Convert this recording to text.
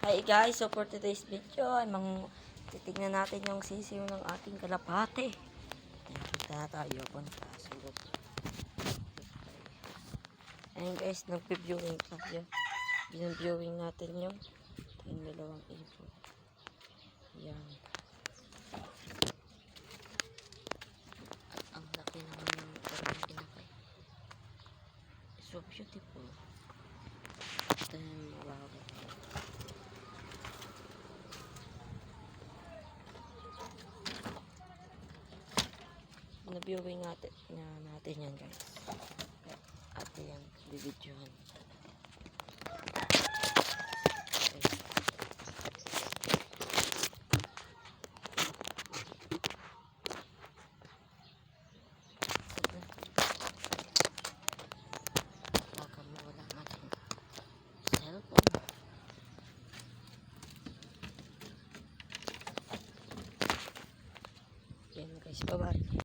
Hi guys, so for today's video ay titignan natin yung sisiw ng ating kalapate. Punta na tayo, punta. Sulok. Ayun guys, nag-viewing tayo. Binaviewing natin yung dalawang ibon. Yan. At ang laki naman ng parang kinakay. So beautiful. Wow. Na-viewing natin yan guys. At yan, bibidyohan. Baka mawala ang ating cellphone. Yan guys, bye-bye.